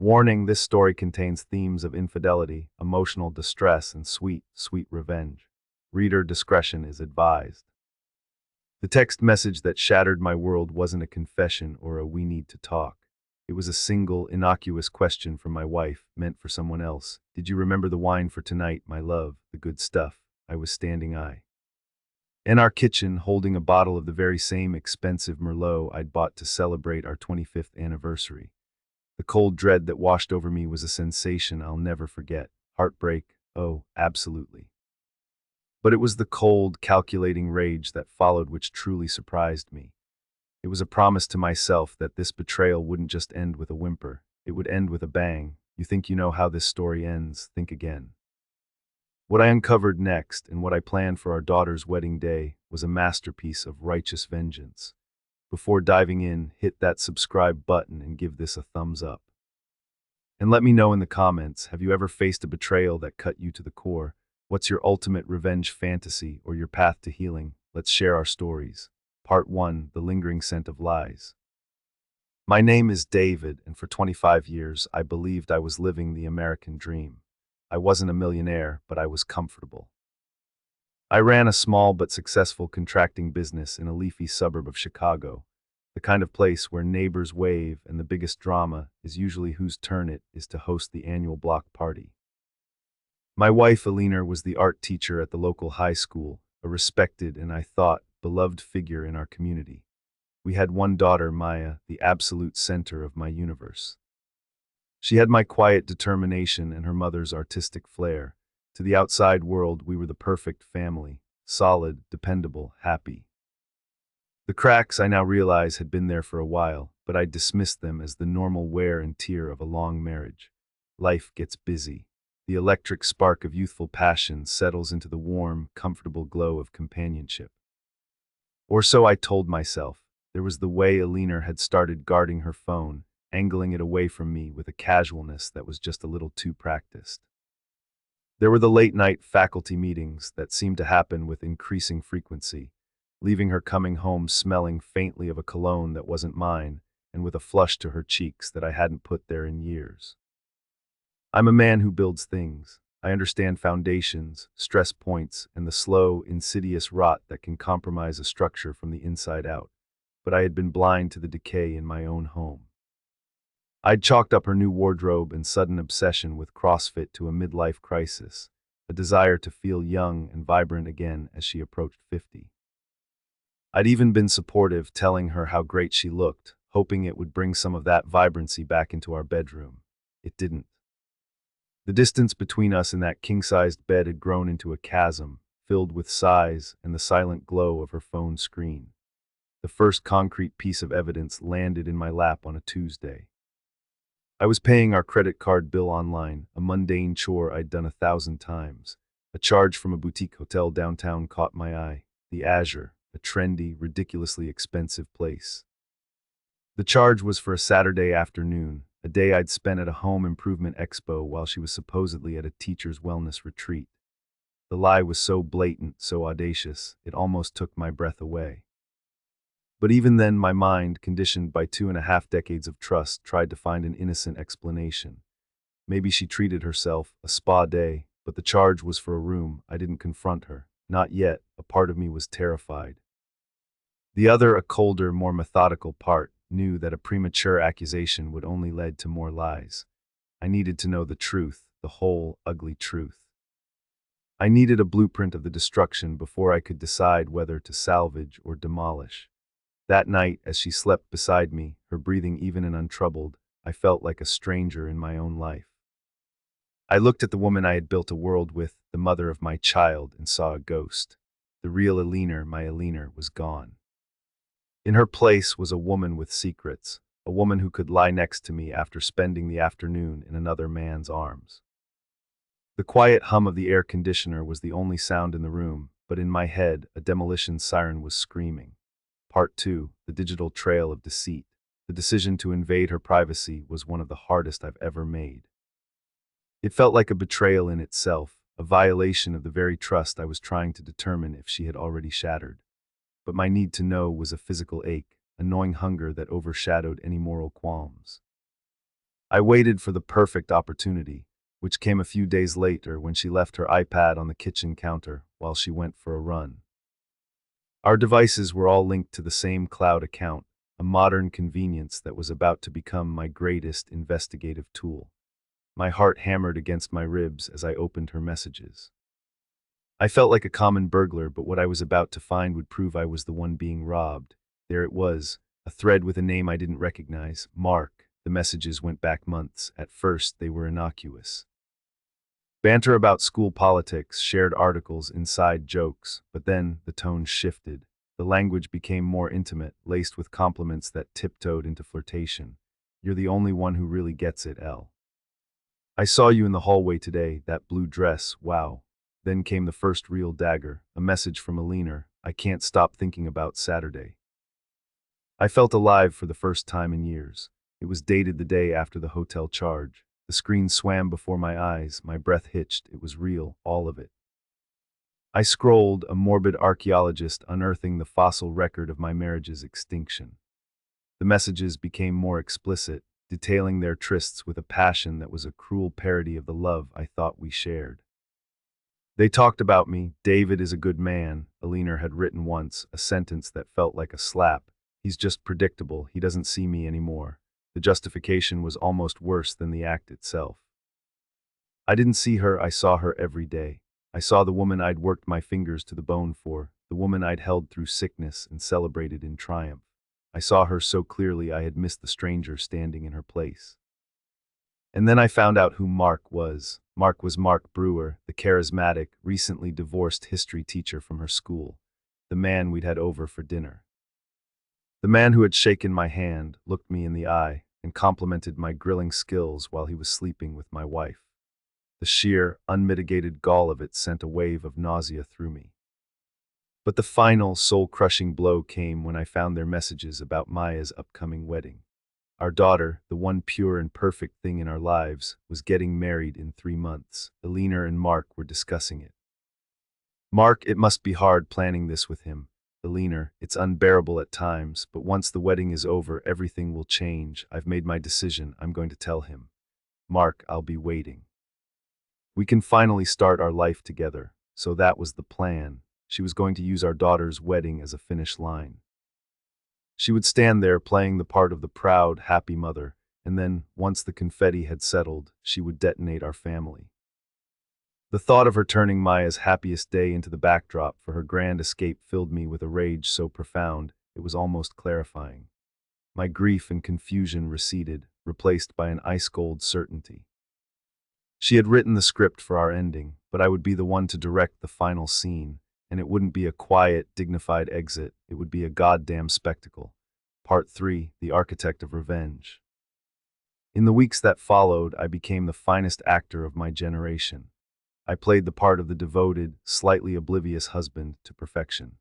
Warning, this story contains themes of infidelity, emotional distress, and sweet, sweet revenge. Reader discretion is advised. The text message that shattered my world wasn't a confession or a "we need to talk." It was a single, innocuous question from my wife, meant for someone else. "Did you remember the wine for tonight, my love, the good stuff?" I was standing in our kitchen, holding a bottle of the very same expensive Merlot I'd bought to celebrate our 25th anniversary. The cold dread that washed over me was a sensation I'll never forget. Heartbreak? Oh, absolutely. But it was the cold, calculating rage that followed which truly surprised me. It was a promise to myself that this betrayal wouldn't just end with a whimper. It would end with a bang. You think you know how this story ends? Think again. What I uncovered next, and what I planned for our daughter's wedding day, was a masterpiece of righteous vengeance. Before diving in, hit that subscribe button and give this a thumbs up. And let me know in the comments, have you ever faced a betrayal that cut you to the core? What's your ultimate revenge fantasy or your path to healing? Let's share our stories. Part 1, The Lingering Scent of Lies. My name is David, and for 25 years, I believed I was living the American dream. I wasn't a millionaire, but I was comfortable. I ran a small but successful contracting business in a leafy suburb of Chicago, the kind of place where neighbors wave and the biggest drama is usually whose turn it is to host the annual block party. My wife, Alina, was the art teacher at the local high school, a respected and, I thought, beloved figure in our community. We had one daughter, Maya, the absolute center of my universe. She had my quiet determination and her mother's artistic flair. To the outside world, we were the perfect family, solid, dependable, happy. The cracks, I now realize, had been there for a while, but I dismissed them as the normal wear and tear of a long marriage. Life gets busy. The electric spark of youthful passion settles into the warm, comfortable glow of companionship. Or so I told myself. There was the way Alina had started guarding her phone, angling it away from me with a casualness that was just a little too practiced. There were the late-night faculty meetings that seemed to happen with increasing frequency, leaving her coming home smelling faintly of a cologne that wasn't mine, and with a flush to her cheeks that I hadn't put there in years. I'm a man who builds things. I understand foundations, stress points, and the slow, insidious rot that can compromise a structure from the inside out, but I had been blind to the decay in my own home. I'd chalked up her new wardrobe and sudden obsession with CrossFit to a midlife crisis, a desire to feel young and vibrant again as she approached 50. I'd even been supportive, telling her how great she looked, hoping it would bring some of that vibrancy back into our bedroom. It didn't. The distance between us in that king-sized bed had grown into a chasm, filled with sighs and the silent glow of her phone screen. The first concrete piece of evidence landed in my lap on a Tuesday. I was paying our credit card bill online, a mundane chore I'd done 1,000 times. A charge from a boutique hotel downtown caught my eye, the Azure, a trendy, ridiculously expensive place. The charge was for a Saturday afternoon, a day I'd spent at a home improvement expo while she was supposedly at a teacher's wellness retreat. The lie was so blatant, so audacious, it almost took my breath away. But even then, my mind, conditioned by 2.5 decades of trust, tried to find an innocent explanation. Maybe she treated herself, a spa day, but the charge was for a room. I didn't confront her. Not yet. A part of me was terrified. The other, a colder, more methodical part, knew that a premature accusation would only lead to more lies. I needed to know the truth, the whole, ugly truth. I needed a blueprint of the destruction before I could decide whether to salvage or demolish. That night, as she slept beside me, her breathing even and untroubled, I felt like a stranger in my own life. I looked at the woman I had built a world with, the mother of my child, and saw a ghost. The real Alina, my Alina, was gone. In her place was a woman with secrets, a woman who could lie next to me after spending the afternoon in another man's arms. The quiet hum of the air conditioner was the only sound in the room, but in my head, a demolition siren was screaming. Part 2, The Digital Trail of Deceit. The decision to invade her privacy was one of the hardest I've ever made. It felt like a betrayal in itself, a violation of the very trust I was trying to determine if she had already shattered. But my need to know was a physical ache, a gnawing hunger that overshadowed any moral qualms. I waited for the perfect opportunity, which came a few days later when she left her iPad on the kitchen counter while she went for a run. Our devices were all linked to the same cloud account, a modern convenience that was about to become my greatest investigative tool. My heart hammered against my ribs as I opened her messages. I felt like a common burglar, but what I was about to find would prove I was the one being robbed. There it was, a thread with a name I didn't recognize, Mark. The messages went back months. At first, they were innocuous. Banter about school politics, shared articles, inside jokes, but then the tone shifted. The language became more intimate, laced with compliments that tiptoed into flirtation. You're the only one who really gets it, Elle. I saw you in the hallway today, that blue dress, wow. Then came the first real dagger, a message from a leaner. I can't stop thinking about Saturday. I felt alive for the first time in years. It was dated the day after the hotel charge. The screen swam before my eyes, my breath hitched. It was real, all of it. I scrolled, a morbid archaeologist unearthing the fossil record of my marriage's extinction. The messages became more explicit, detailing their trysts with a passion that was a cruel parody of the love I thought we shared. They talked about me. David is a good man, Alina had written once, a sentence that felt like a slap. He's just predictable, he doesn't see me anymore. The justification was almost worse than the act itself. I didn't see her, I saw her every day. I saw the woman I'd worked my fingers to the bone for, the woman I'd held through sickness and celebrated in triumph. I saw her so clearly I had missed the stranger standing in her place. And then I found out who Mark was. Mark was Mark Brewer, the charismatic, recently divorced history teacher from her school, the man we'd had over for dinner. The man who had shaken my hand, looked me in the eye, and complimented my grilling skills while he was sleeping with my wife. The sheer, unmitigated gall of it sent a wave of nausea through me. But the final, soul-crushing blow came when I found their messages about Maya's upcoming wedding. Our daughter, the one pure and perfect thing in our lives, was getting married in 3 months. Alina and Mark were discussing it. Mark, it must be hard planning this with him. Alina, it's unbearable at times, but once the wedding is over, everything will change. I've made my decision. I'm going to tell him. Mark, I'll be waiting. We can finally start our life together. So that was the plan. She was going to use our daughter's wedding as a finish line. She would stand there playing the part of the proud, happy mother, and then, once the confetti had settled, she would detonate our family. The thought of her turning Maya's happiest day into the backdrop for her grand escape filled me with a rage so profound, it was almost clarifying. My grief and confusion receded, replaced by an ice-cold certainty. She had written the script for our ending, but I would be the one to direct the final scene, and it wouldn't be a quiet, dignified exit, it would be a goddamn spectacle. Part 3, The Architect of Revenge. In the weeks that followed, I became the finest actor of my generation. I played the part of the devoted, slightly oblivious husband to perfection.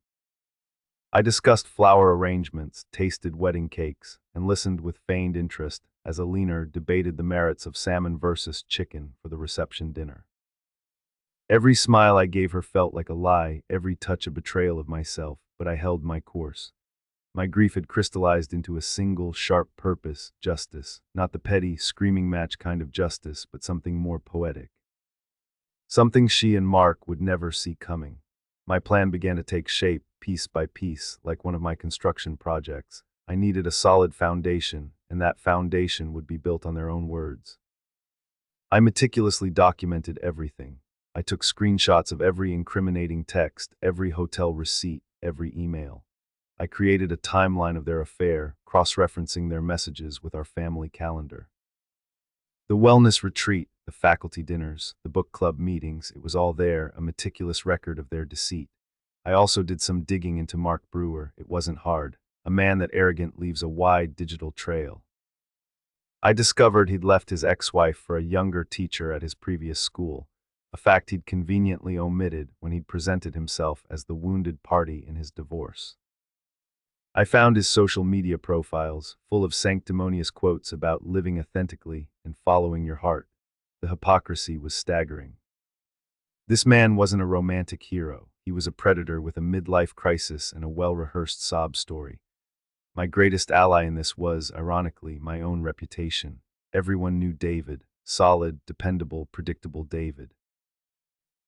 I discussed flower arrangements, tasted wedding cakes, and listened with feigned interest as Alina debated the merits of salmon versus chicken for the reception dinner. Every smile I gave her felt like a lie, every touch a betrayal of myself, but I held my course. My grief had crystallized into a single, sharp purpose, justice, not the petty, screaming match kind of justice, but something more poetic. Something she and Mark would never see coming. My plan began to take shape, piece by piece, like one of my construction projects. I needed a solid foundation, and that foundation would be built on their own words. I meticulously documented everything. I took screenshots of every incriminating text, every hotel receipt, every email. I created a timeline of their affair, cross-referencing their messages with our family calendar. The wellness retreat, the faculty dinners, the book club meetings, it was all there, a meticulous record of their deceit. I also did some digging into Mark Brewer. It wasn't hard. A man that arrogant leaves a wide digital trail. I discovered he'd left his ex-wife for a younger teacher at his previous school, a fact he'd conveniently omitted when he'd presented himself as the wounded party in his divorce. I found his social media profiles, full of sanctimonious quotes about living authentically and following your heart. The hypocrisy was staggering. This man wasn't a romantic hero. He was a predator with a midlife crisis and a well-rehearsed sob story. My greatest ally in this was, ironically, my own reputation. Everyone knew David. Solid, dependable, predictable David.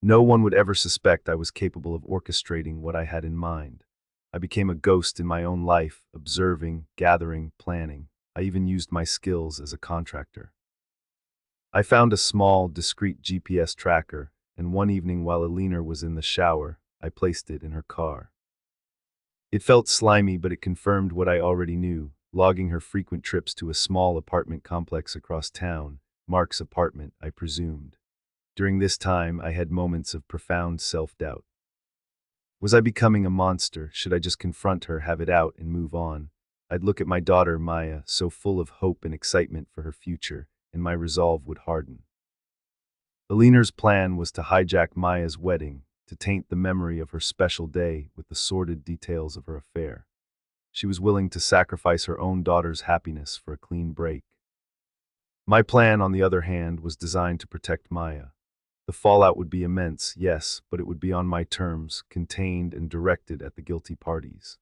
No one would ever suspect I was capable of orchestrating what I had in mind. I became a ghost in my own life, observing, gathering, planning. I even used my skills as a contractor. I found a small, discreet GPS tracker, and one evening while Alina was in the shower, I placed it in her car. It felt slimy, but it confirmed what I already knew, logging her frequent trips to a small apartment complex across town, Mark's apartment, I presumed. During this time, I had moments of profound self-doubt. Was I becoming a monster? Should I just confront her, have it out, and move on? I'd look at my daughter, Maya, so full of hope and excitement for her future, and my resolve would harden. Alina's plan was to hijack Maya's wedding, to taint the memory of her special day with the sordid details of her affair. She was willing to sacrifice her own daughter's happiness for a clean break. My plan, on the other hand, was designed to protect Maya. The fallout would be immense, yes, but it would be on my terms, contained and directed at the guilty parties.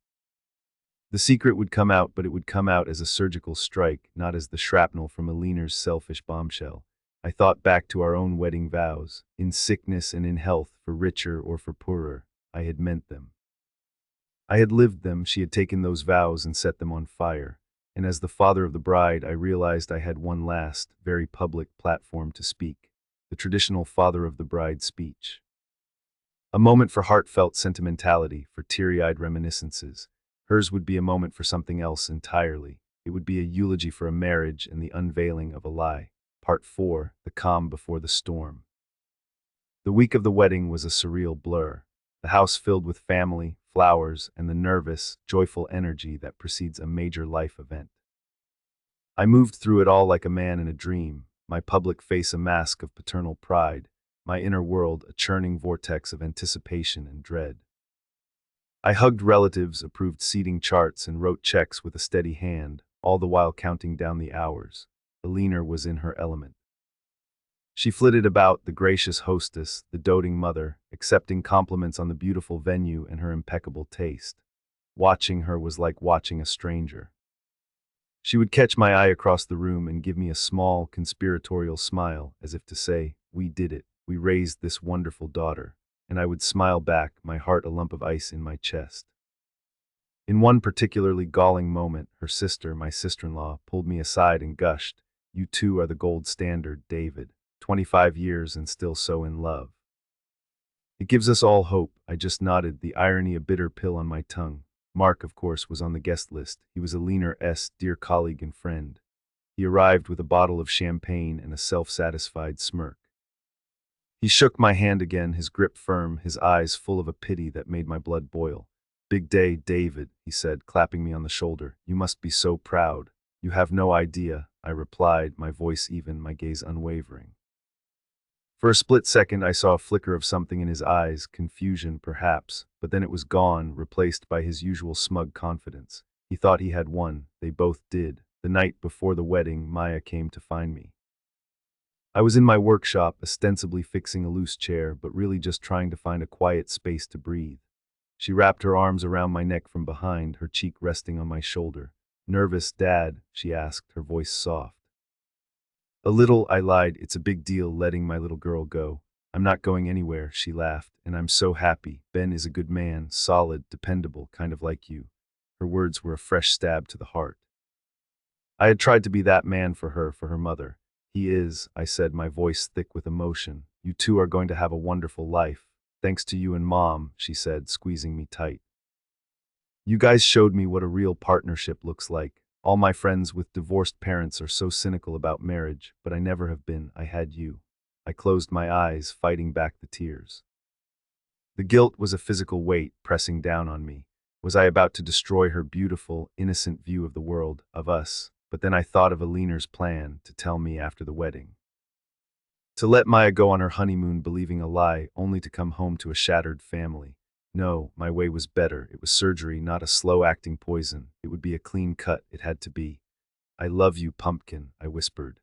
The secret would come out, but it would come out as a surgical strike, not as the shrapnel from Alina's selfish bombshell. I thought back to our own wedding vows. In sickness and in health, for richer or for poorer, I had meant them. I had lived them. She had taken those vows and set them on fire. And as the father of the bride, I realized I had one last, very public platform to speak. The traditional father of the bride speech. A moment for heartfelt sentimentality, for teary-eyed reminiscences. Hers would be a moment for something else entirely. It would be a eulogy for a marriage and the unveiling of a lie. Part 4, The Calm Before the Storm. The week of the wedding was a surreal blur. The house filled with family, flowers, and the nervous, joyful energy that precedes a major life event. I moved through it all like a man in a dream, my public face a mask of paternal pride, my inner world a churning vortex of anticipation and dread. I hugged relatives, approved seating charts, and wrote checks with a steady hand, all the while counting down the hours. Alina was in her element. She flitted about, the gracious hostess, the doting mother, accepting compliments on the beautiful venue and her impeccable taste. Watching her was like watching a stranger. She would catch my eye across the room and give me a small, conspiratorial smile, as if to say, "We did it. We raised this wonderful daughter." And I would smile back, my heart a lump of ice in my chest. In one particularly galling moment, her sister, my sister-in-law, pulled me aside and gushed, "You two are the gold standard, David. 25 years and still so in love." "It gives us all hope," I just nodded, the irony a bitter pill on my tongue. Mark, of course, was on the guest list. He was Alina's dear colleague and friend. He arrived with a bottle of champagne and a self-satisfied smirk. He shook my hand again, his grip firm, his eyes full of a pity that made my blood boil. "Big day, David," he said, clapping me on the shoulder. "You must be so proud." "You have no idea," I replied, my voice even, my gaze unwavering. For a split second, I saw a flicker of something in his eyes, confusion perhaps, but then it was gone, replaced by his usual smug confidence. He thought he had won. They both did. The night before the wedding, Maya came to find me. I was in my workshop, ostensibly fixing a loose chair, but really just trying to find a quiet space to breathe. She wrapped her arms around my neck from behind, her cheek resting on my shoulder. "Nervous, Dad?" she asked, her voice soft. "A little," I lied. "It's a big deal letting my little girl go." "I'm not going anywhere," she laughed, "and I'm so happy. Ben is a good man, solid, dependable, kind of like you." Her words were a fresh stab to the heart. I had tried to be that man for her mother. "He is," I said, my voice thick with emotion. "You two are going to have a wonderful life. Thanks to you and Mom," she said, squeezing me tight. "You guys showed me what a real partnership looks like. All my friends with divorced parents are so cynical about marriage, but I never have been. I had you." I closed my eyes, fighting back the tears. The guilt was a physical weight pressing down on me. Was I about to destroy her beautiful, innocent view of the world, of us? But then I thought of Alina's plan to tell me after the wedding. To let Maya go on her honeymoon believing a lie, only to come home to a shattered family. No, my way was better. It was surgery, not a slow-acting poison. It would be a clean cut. It had to be. "I love you, Pumpkin," I whispered.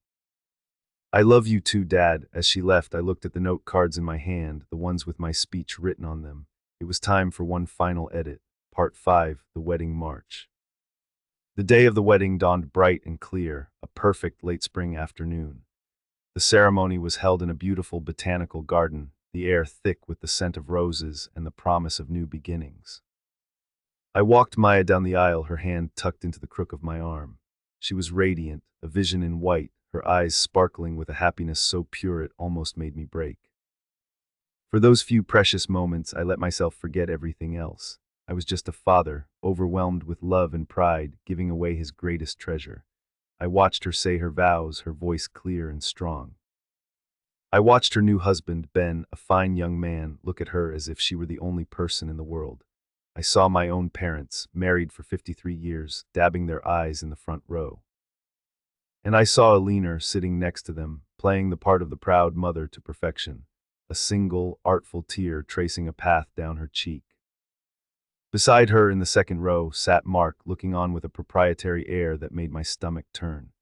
"I love you too, Dad." As she left, I looked at the note cards in my hand, the ones with my speech written on them. It was time for one final edit. Part 5, The Wedding March. The day of the wedding dawned bright and clear, a perfect late spring afternoon. The ceremony was held in a beautiful botanical garden, the air thick with the scent of roses and the promise of new beginnings. I walked Maya down the aisle, her hand tucked into the crook of my arm. She was radiant, a vision in white, her eyes sparkling with a happiness so pure it almost made me break. For those few precious moments, I let myself forget everything else. I was just a father, overwhelmed with love and pride, giving away his greatest treasure. I watched her say her vows, her voice clear and strong. I watched her new husband, Ben, a fine young man, look at her as if she were the only person in the world. I saw my own parents, married for 53 years, dabbing their eyes in the front row. And I saw Alina sitting next to them, playing the part of the proud mother to perfection, a single, artful tear tracing a path down her cheek. Beside her in the second row sat Mark, looking on with a proprietary air that made my stomach turn.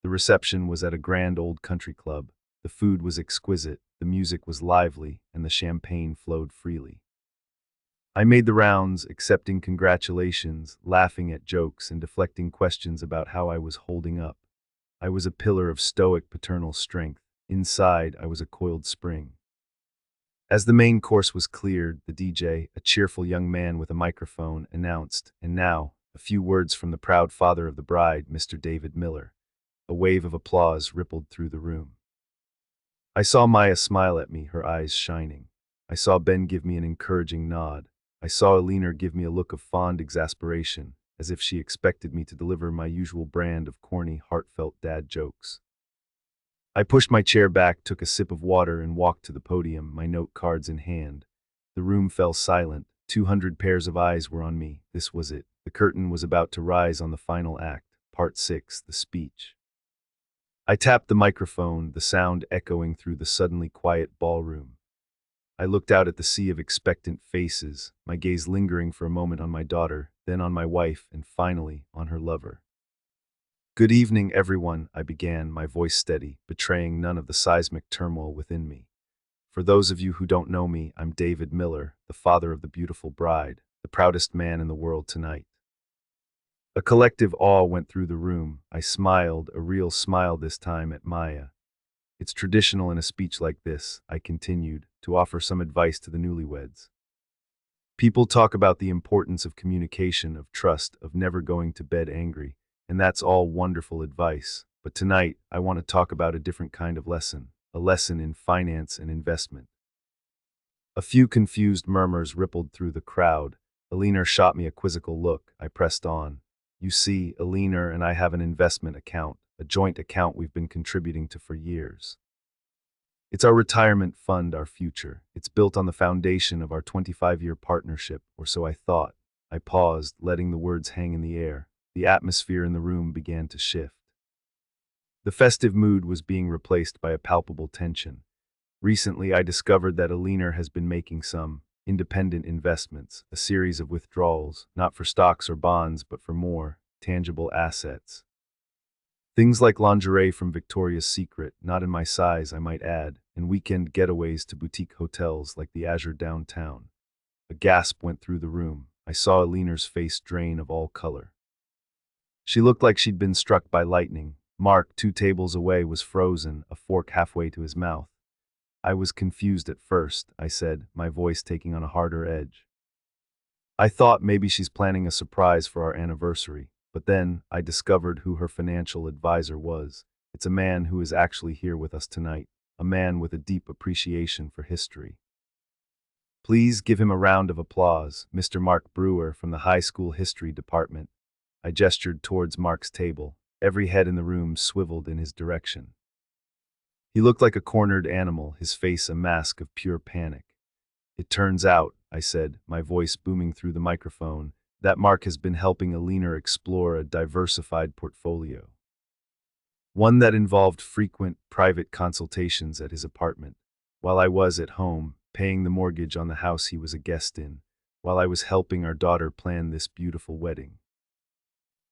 The reception was at a grand old country club. The food was exquisite, the music was lively, and the champagne flowed freely. I made the rounds, accepting congratulations, laughing at jokes, and deflecting questions about how I was holding up. I was a pillar of stoic paternal strength. Inside, I was a coiled spring. As the main course was cleared, the DJ, a cheerful young man with a microphone, announced, "And now, a few words from the proud father of the bride, Mr. David Miller." A wave of applause rippled through the room. I saw Maya smile at me, her eyes shining. I saw Ben give me an encouraging nod. I saw Alina give me a look of fond exasperation, as if she expected me to deliver my usual brand of corny, heartfelt dad jokes. I pushed my chair back, took a sip of water, and walked to the podium, my note cards in hand. The room fell silent. 200 pairs of eyes were on me. This was it. The curtain was about to rise on the final act, Part 6, the speech. I tapped the microphone, the sound echoing through the suddenly quiet ballroom. I looked out at the sea of expectant faces, my gaze lingering for a moment on my daughter, then on my wife, and finally on her lover. "Good evening, everyone," I began, my voice steady, betraying none of the seismic turmoil within me. "For those of you who don't know me, I'm David Miller, the father of the beautiful bride, the proudest man in the world tonight." A collective awe went through the room. I smiled, a real smile this time, at Maya. "It's traditional in a speech like this," I continued, "to offer some advice to the newlyweds. People talk about the importance of communication, of trust, of never going to bed angry, and that's all wonderful advice. But tonight, I want to talk about a different kind of lesson, a lesson in finance and investment." A few confused murmurs rippled through the crowd. Alina shot me a quizzical look. I pressed on. "You see, Alina and I have an investment account, a joint account we've been contributing to for years. It's our retirement fund, our future. It's built on the foundation of our 25-year partnership, or so I thought." I paused, letting the words hang in the air. The atmosphere in the room began to shift. The festive mood was being replaced by a palpable tension. Recently, I discovered that Alina has been making some independent investments, a series of withdrawals, not for stocks or bonds, but for more tangible assets. Things like lingerie from Victoria's Secret, not in my size, I might add, and weekend getaways to boutique hotels like the Azure downtown. A gasp went through the room. I saw Alina's face drain of all color. She looked like she'd been struck by lightning. Mark, 2 tables away, was frozen, a fork halfway to his mouth. "I was confused at first," I said, my voice taking on a harder edge. "I thought maybe she's planning a surprise for our anniversary, but then I discovered who her financial advisor was. It's a man who is actually here with us tonight, a man with a deep appreciation for history. Please give him a round of applause, Mr. Mark Brewer from the high school history department." I gestured towards Mark's table. Every head in the room swiveled in his direction. He looked like a cornered animal, his face a mask of pure panic. "It turns out," I said, my voice booming through the microphone, "that Mark has been helping Alina explore a diversified portfolio. One that involved frequent, private consultations at his apartment, while I was at home, paying the mortgage on the house he was a guest in, while I was helping our daughter plan this beautiful wedding."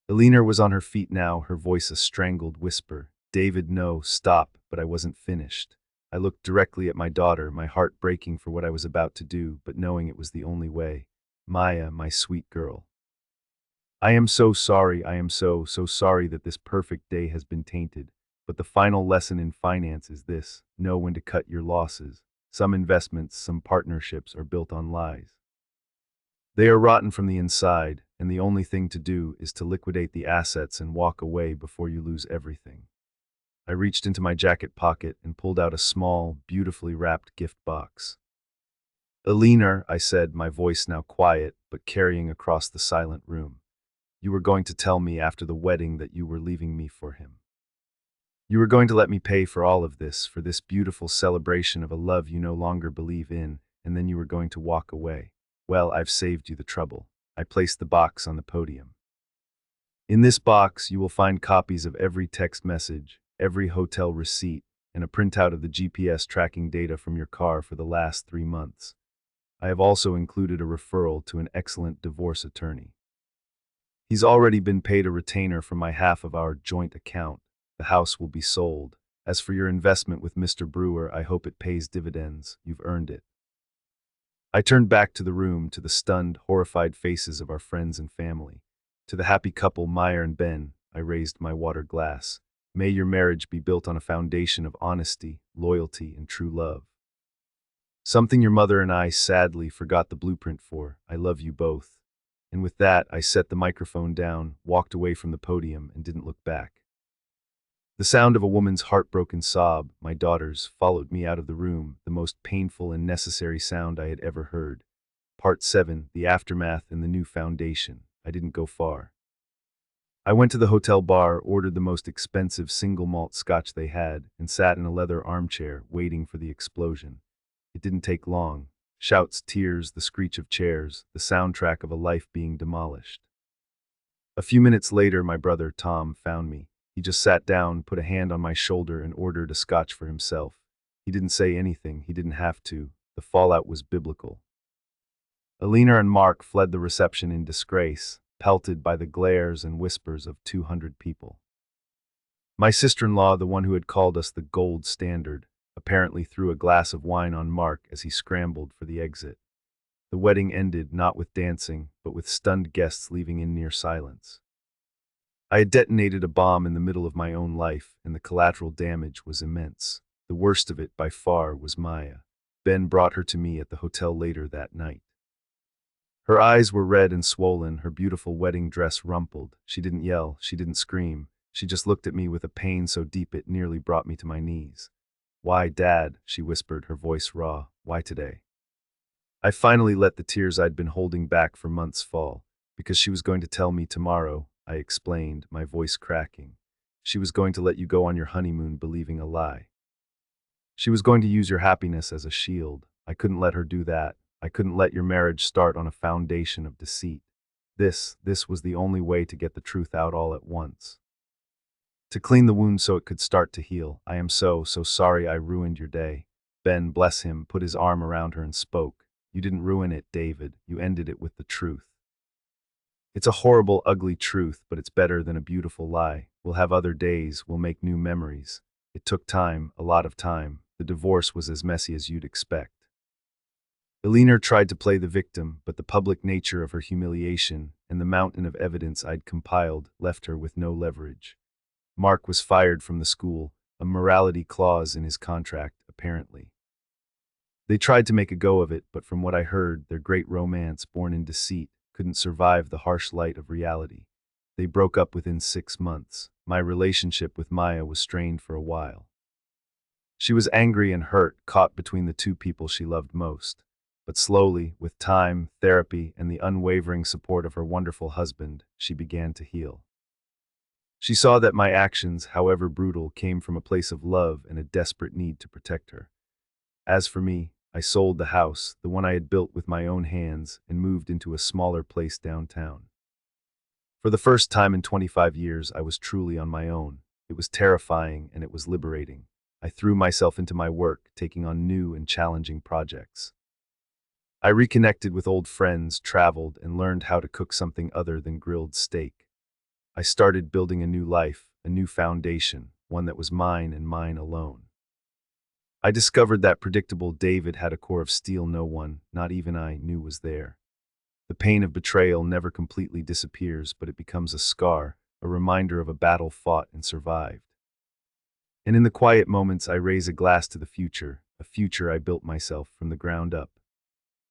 Alina was on her feet now, her voice a strangled whisper. "David, no, stop," but I wasn't finished. I looked directly at my daughter, my heart breaking for what I was about to do, but knowing it was the only way. "Maya, my sweet girl, I am so sorry, I am so sorry that this perfect day has been tainted. But the final lesson in finance is this: know when to cut your losses. Some investments, some partnerships are built on lies. They are rotten from the inside, and the only thing to do is to liquidate the assets and walk away before you lose everything. I reached into my jacket pocket and pulled out a small, beautifully wrapped gift box. Eleanor, I said, my voice now quiet but carrying across the silent room. You were going to tell me after the wedding that you were leaving me for him. You were going to let me pay for all of this, for this beautiful celebration of a love you no longer believe in, and then you were going to walk away. Well, I've saved you the trouble. I placed the box on the podium. In this box, you will find copies of every text message, every hotel receipt, and a printout of the GPS tracking data from your car for the last 3 months. I have also included a referral to an excellent divorce attorney. He's already been paid a retainer from my half of our joint account. The house will be sold. As for your investment with Mr. Brewer, I hope it pays dividends. You've earned it. I turned back to the room, to the stunned, horrified faces of our friends and family. To the happy couple, Meyer and Ben, I raised my water glass. May your marriage be built on a foundation of honesty, loyalty, and true love. Something your mother and I sadly forgot the blueprint for. I love you both. And with that, I set the microphone down, walked away from the podium, and didn't look back. The sound of a woman's heartbroken sob, my daughter's, followed me out of the room, the most painful and necessary sound I had ever heard. Part 7, The Aftermath and the New Foundation. I didn't go far. I went to the hotel bar, ordered the most expensive single malt scotch they had, and sat in a leather armchair, waiting for the explosion. It didn't take long. Shouts, tears, the screech of chairs, the soundtrack of a life being demolished. A few minutes later, my brother, Tom, found me. He just sat down, put a hand on my shoulder, and ordered a scotch for himself. He didn't say anything. He didn't have to. The fallout was biblical. Alina and Mark fled the reception in disgrace, pelted by the glares and whispers of 200 people. My sister-in-law, the one who had called us the gold standard, apparently threw a glass of wine on Mark as he scrambled for the exit. The wedding ended not with dancing, but with stunned guests leaving in near silence. I had detonated a bomb in the middle of my own life, and the collateral damage was immense. The worst of it, by far, was Maya. Ben brought her to me at the hotel later that night. Her eyes were red and swollen, her beautiful wedding dress rumpled. She didn't yell, she didn't scream. She just looked at me with a pain so deep it nearly brought me to my knees. "Why, Dad?" she whispered, her voice raw. "Why today?" I finally let the tears I'd been holding back for months fall. Because she was going to tell me tomorrow, I explained, my voice cracking. She was going to let you go on your honeymoon believing a lie. She was going to use your happiness as a shield. I couldn't let her do that. I couldn't let your marriage start on a foundation of deceit. This was the only way to get the truth out all at once. To clean the wound so it could start to heal. I am so sorry I ruined your day. Ben, bless him, put his arm around her and spoke. You didn't ruin it, David. You ended it with the truth. It's a horrible, ugly truth, but it's better than a beautiful lie. We'll have other days, we'll make new memories. It took time, a lot of time. The divorce was as messy as you'd expect. Eleanor tried to play the victim, but the public nature of her humiliation and the mountain of evidence I'd compiled left her with no leverage. Mark was fired from the school, a morality clause in his contract, apparently. They tried to make a go of it, but from what I heard, their great romance, born in deceit, couldn't survive the harsh light of reality. They broke up within 6 months. My relationship with Maya was strained for a while. She was angry and hurt, caught between the two people she loved most. But slowly, with time, therapy, and the unwavering support of her wonderful husband, she began to heal. She saw that my actions, however brutal, came from a place of love and a desperate need to protect her. As for me, I sold the house, the one I had built with my own hands, and moved into a smaller place downtown. For the first time in 25 years, I was truly on my own. It was terrifying and it was liberating. I threw myself into my work, taking on new and challenging projects. I reconnected with old friends, traveled, and learned how to cook something other than grilled steak. I started building a new life, a new foundation, one that was mine and mine alone. I discovered that predictable David had a core of steel no one, not even I, knew was there. The pain of betrayal never completely disappears, but it becomes a scar, a reminder of a battle fought and survived. And in the quiet moments, I raise a glass to the future, a future I built myself from the ground up.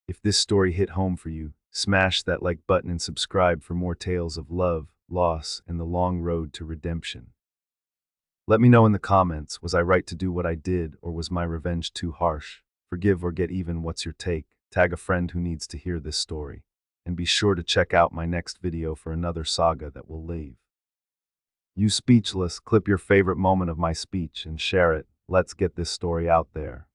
If this story hit home for you, smash that like button and subscribe for more tales of love, loss, and the long road to redemption. Let me know in the comments, was I right to do what I did, or was my revenge too harsh? Forgive or get even, what's your take? Tag a friend who needs to hear this story. And be sure to check out my next video for another saga that will leave you speechless. Clip your favorite moment of my speech and share it. Let's get this story out there.